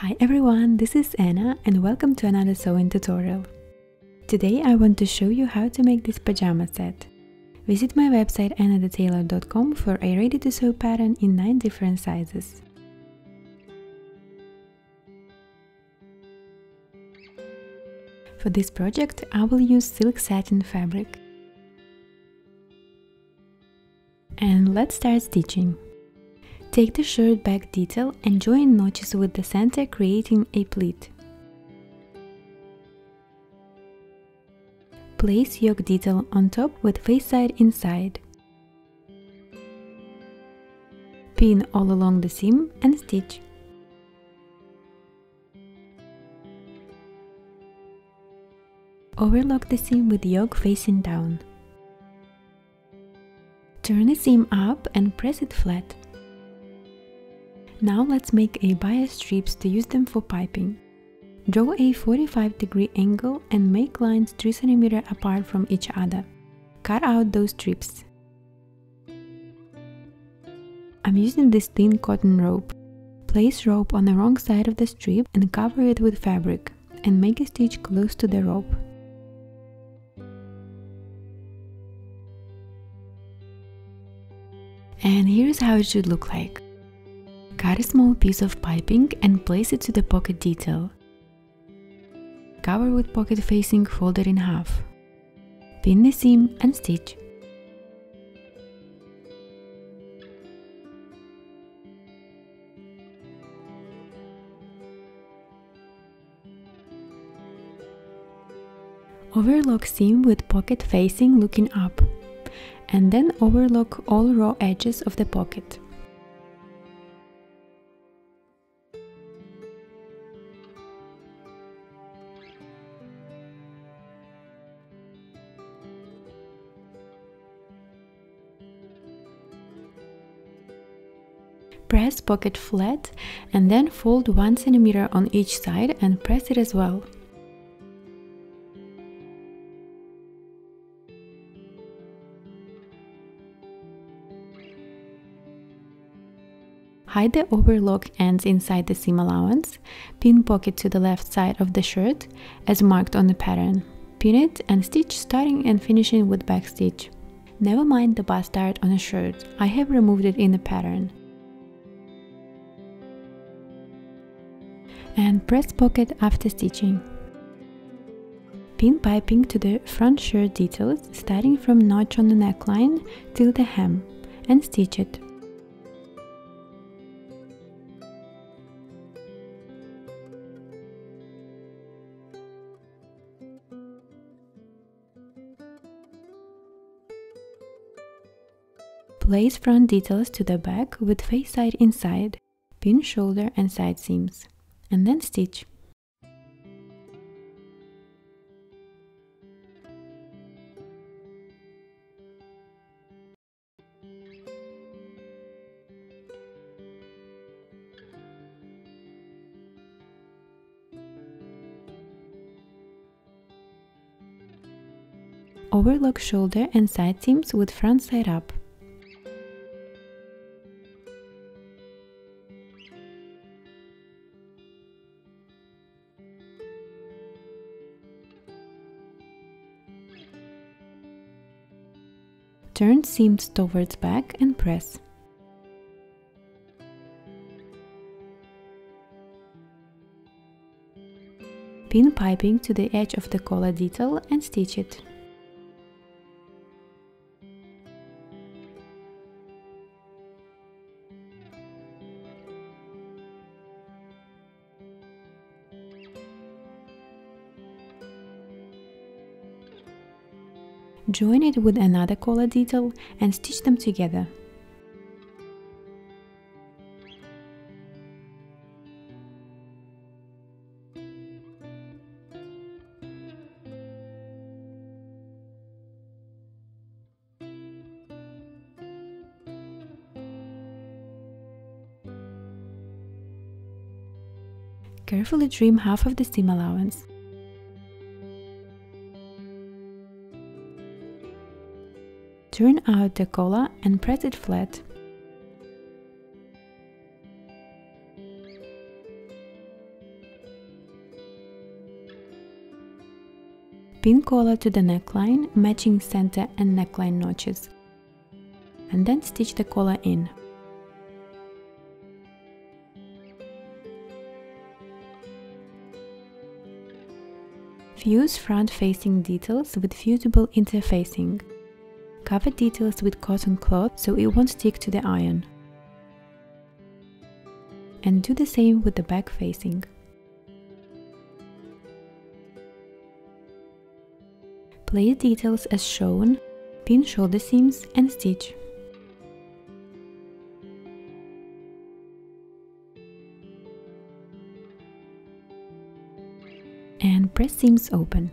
Hi everyone, this is Anna and welcome to another sewing tutorial. Today I want to show you how to make this pajama set. Visit my website annathetailored.com for a ready-to-sew pattern in 9 different sizes. For this project I will use silk satin fabric. And let's start stitching. Take the shirt back detail and join notches with the center, creating a pleat. Place yoke detail on top with face side inside. Pin all along the seam and stitch. Overlock the seam with yoke facing down. Turn the seam up and press it flat. Now let's make a bias strips to use them for piping. Draw a 45-degree angle and make lines 3 cm apart from each other. Cut out those strips. I'm using this thin cotton rope. Place rope on the wrong side of the strip and cover it with fabric, and make a stitch close to the rope. And here's how it should look like. Cut a small piece of piping and place it to the pocket detail. Cover with pocket facing folded in half. Pin the seam and stitch. Overlock seam with pocket facing looking up, and then overlock all raw edges of the pocket. Press pocket flat and then fold 1 cm on each side and press it as well. Hide the overlock ends inside the seam allowance. Pin pocket to the left side of the shirt as marked on the pattern. Pin it and stitch starting and finishing with back stitch. Never mind the bust dart on a shirt, I have removed it in the pattern. And press pocket after stitching. Pin piping to the front shirt details starting from notch on the neckline till the hem and stitch it. Place front details to the back with face side inside. Pin shoulder and side seams, and then stitch. Overlock shoulder and side seams with front side up. Turn seams towards back and press. Pin piping to the edge of the collar detail and stitch it. Join it with another collar detail and stitch them together. Carefully trim half of the seam allowance. Turn out the collar and press it flat. Pin collar to the neckline, matching center and neckline notches, and then stitch the collar in. Fuse front-facing details with fusible interfacing. Cover details with cotton cloth so it won't stick to the iron. And do the same with the back facing. Place details as shown, pin shoulder seams and stitch. And press seams open.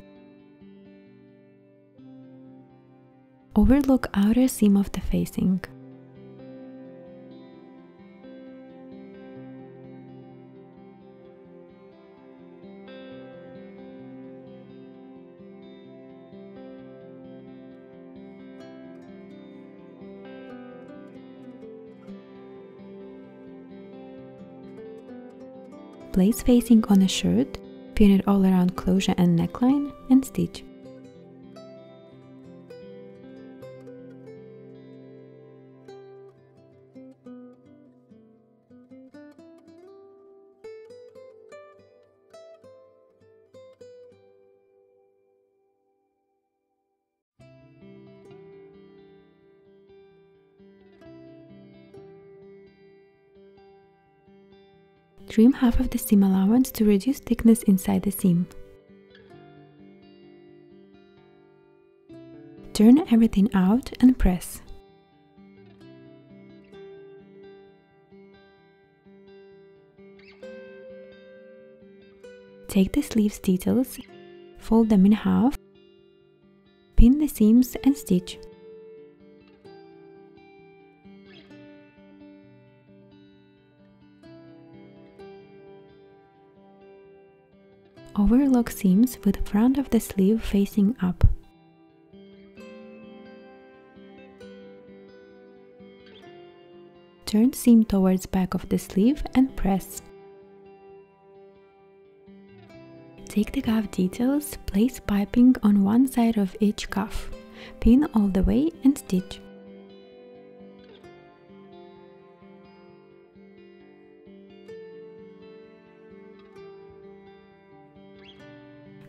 Overlock outer seam of the facing. Place facing on a shirt, pin it all around closure and neckline, and stitch. Trim half of the seam allowance to reduce thickness inside the seam. Turn everything out and press. Take the sleeves details, fold them in half, pin the seams and stitch. Overlock seams with front of the sleeve facing up. Turn seam towards back of the sleeve and press. Take the cuff details, place piping on one side of each cuff, pin all the way and stitch.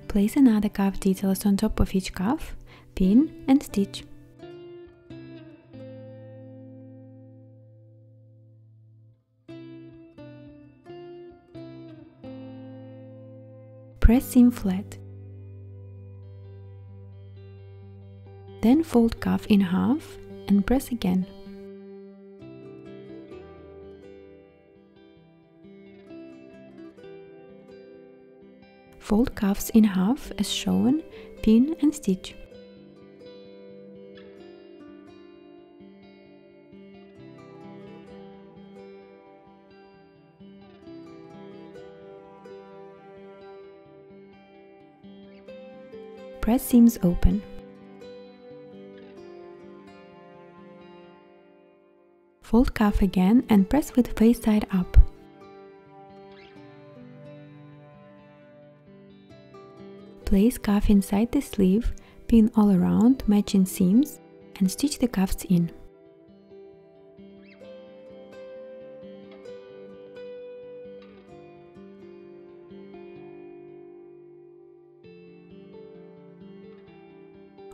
Place another cuff details on top of each cuff, pin and stitch. Press seam flat. Then fold cuff in half and press again. Fold cuffs in half as shown, pin and stitch. Press seams open. Fold cuff again and press with face side up. Place cuff inside the sleeve, pin all around, matching seams, and stitch the cuffs in.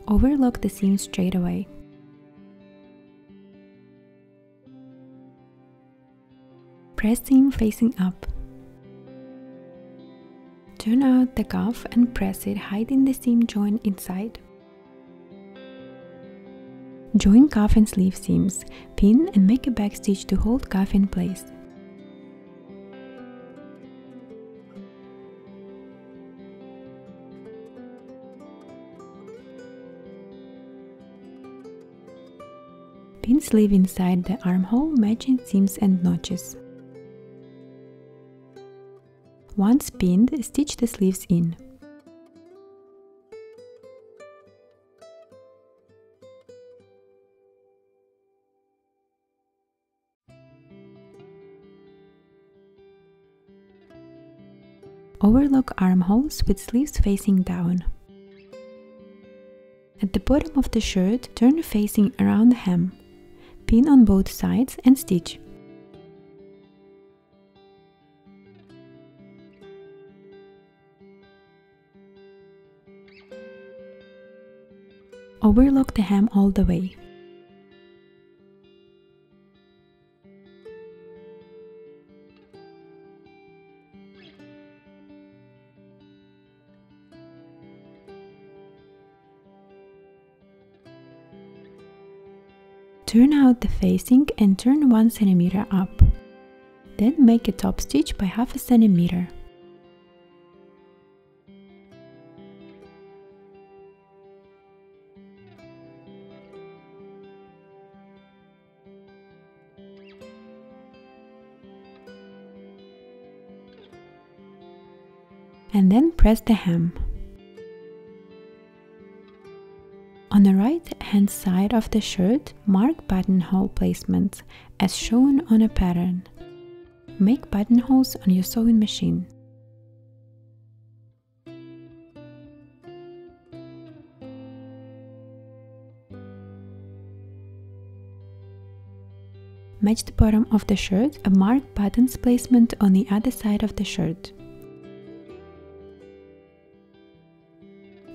Overlock the seam straight away. Press seam facing up. Turn out the cuff and press it, hiding the seam join inside. Join cuff and sleeve seams, pin and make a back stitch to hold cuff in place. Pin sleeve inside the armhole, matching seams and notches. Once pinned, stitch the sleeves in. Overlock armholes with sleeves facing down. At the bottom of the shirt, turn facing around the hem. Pin on both sides and stitch. Overlock the hem all the way. Turn out the facing and turn 1 cm up. Then make a top stitch by half a centimeter. And then press the hem. On the right hand side of the shirt, mark buttonhole placements as shown on a pattern. Make buttonholes on your sewing machine. Match the bottom of the shirt and mark buttons placement on the other side of the shirt.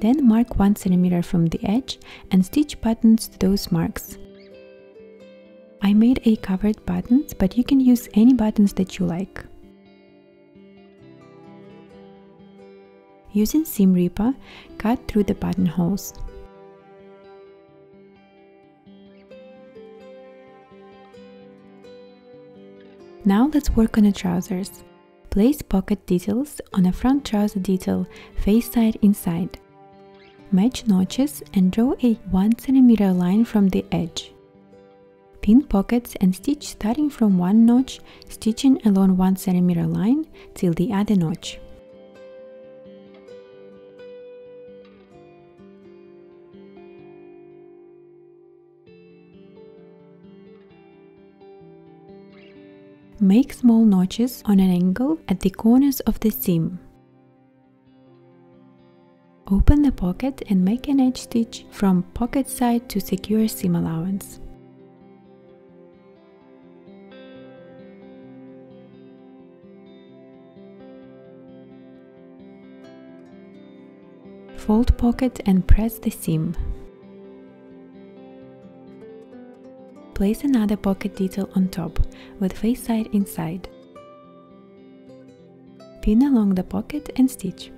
Then mark 1 cm from the edge and stitch buttons to those marks. I made a covered buttons, but you can use any buttons that you like. Using seam ripper, cut through the buttonholes. Now let's work on the trousers. Place pocket details on a front trouser detail, face side inside. Match notches and draw a 1 cm line from the edge. Pin pockets and stitch starting from one notch, stitching along 1 cm line till the other notch. Make small notches on an angle at the corners of the seam. Open the pocket and make an edge stitch from pocket side to secure seam allowance. Fold pocket and press the seam. Place another pocket detail on top, with face side inside. Pin along the pocket and stitch.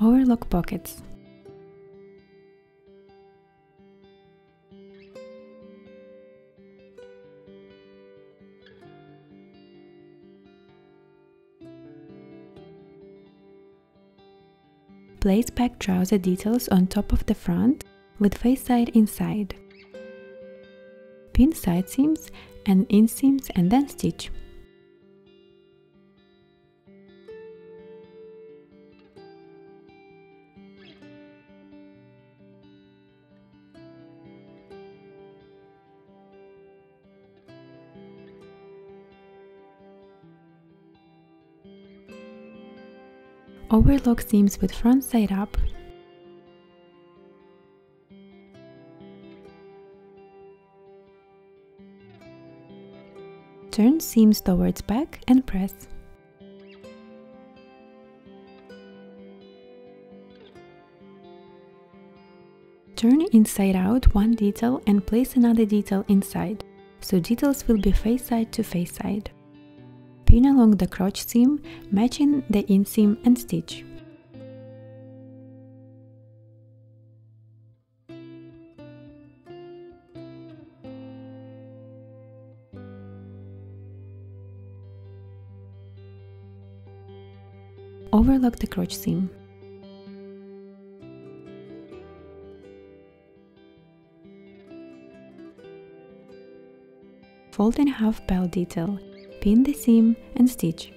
Overlock pockets. Place back trouser details on top of the front with face side inside. Pin side seams and inseams and then stitch. Overlock seams with front side up. Turn seams towards back and press. Turn inside out one detail and place another detail inside, so details will be face side to face side. Pin along the crotch seam, matching the inseam and stitch. Overlock the crotch seam. Fold in half belt detail. Pin the seam and stitch.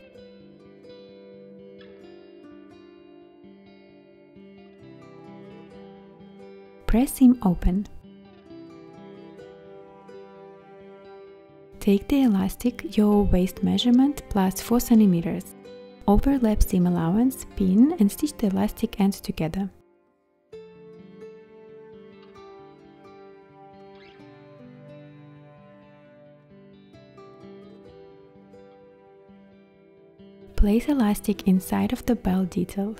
Press seam open. Take the elastic your waist measurement plus 4 cm. Overlap seam allowance, pin and stitch the elastic ends together. Place elastic inside of the belt detail.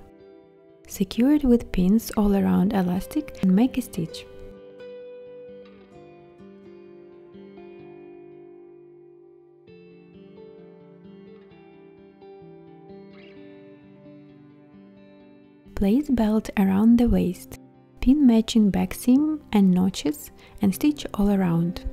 Secure it with pins all around elastic and make a stitch. Place belt around the waist, pin matching back seam and notches and stitch all around.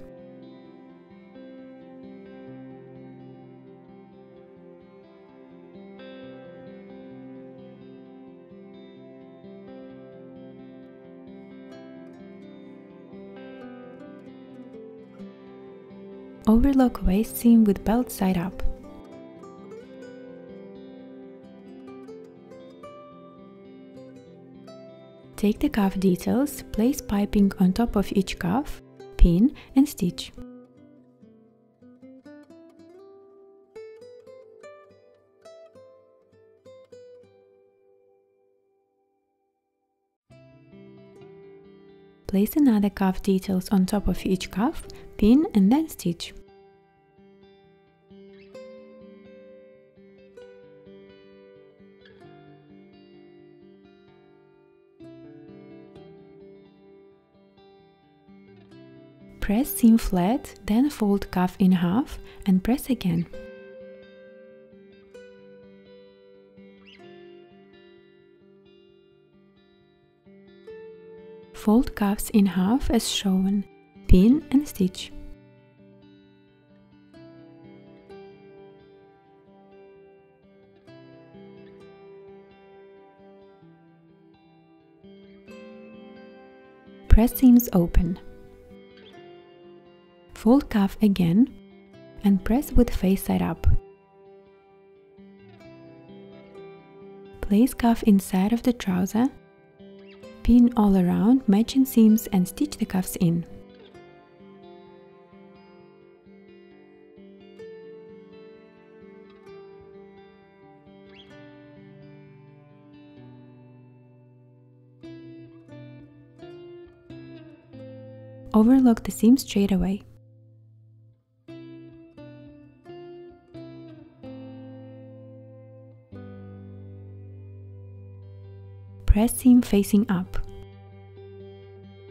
Overlock waist seam with belt side up. Take the cuff details, place piping on top of each cuff, pin and stitch. Place another cuff details on top of each cuff, pin and then stitch. Press seam flat, then fold cuff in half and press again. Fold cuffs in half as shown, pin and stitch. Press seams open. Fold cuff again and press with face side up. Place cuff inside of the trouser, pin all around, matching seams and stitch the cuffs in. Overlock the seam straight away. Press seam facing up.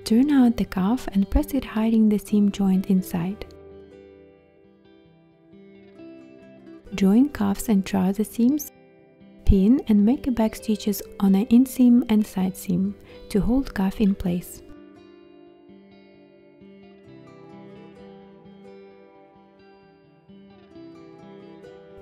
Turn out the cuff and press it hiding the seam joint inside. Join cuffs and trouser seams, pin and make a back stitches on an inseam and side seam to hold cuff in place.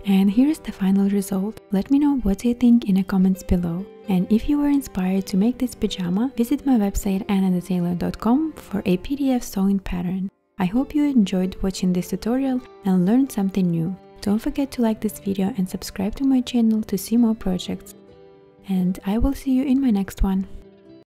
And here's the final result. Let me know what you think in the comments below. And if you were inspired to make this pajama, visit my website annataylor.com for a PDF sewing pattern. I hope you enjoyed watching this tutorial and learned something new. Don't forget to like this video and subscribe to my channel to see more projects. And I will see you in my next one.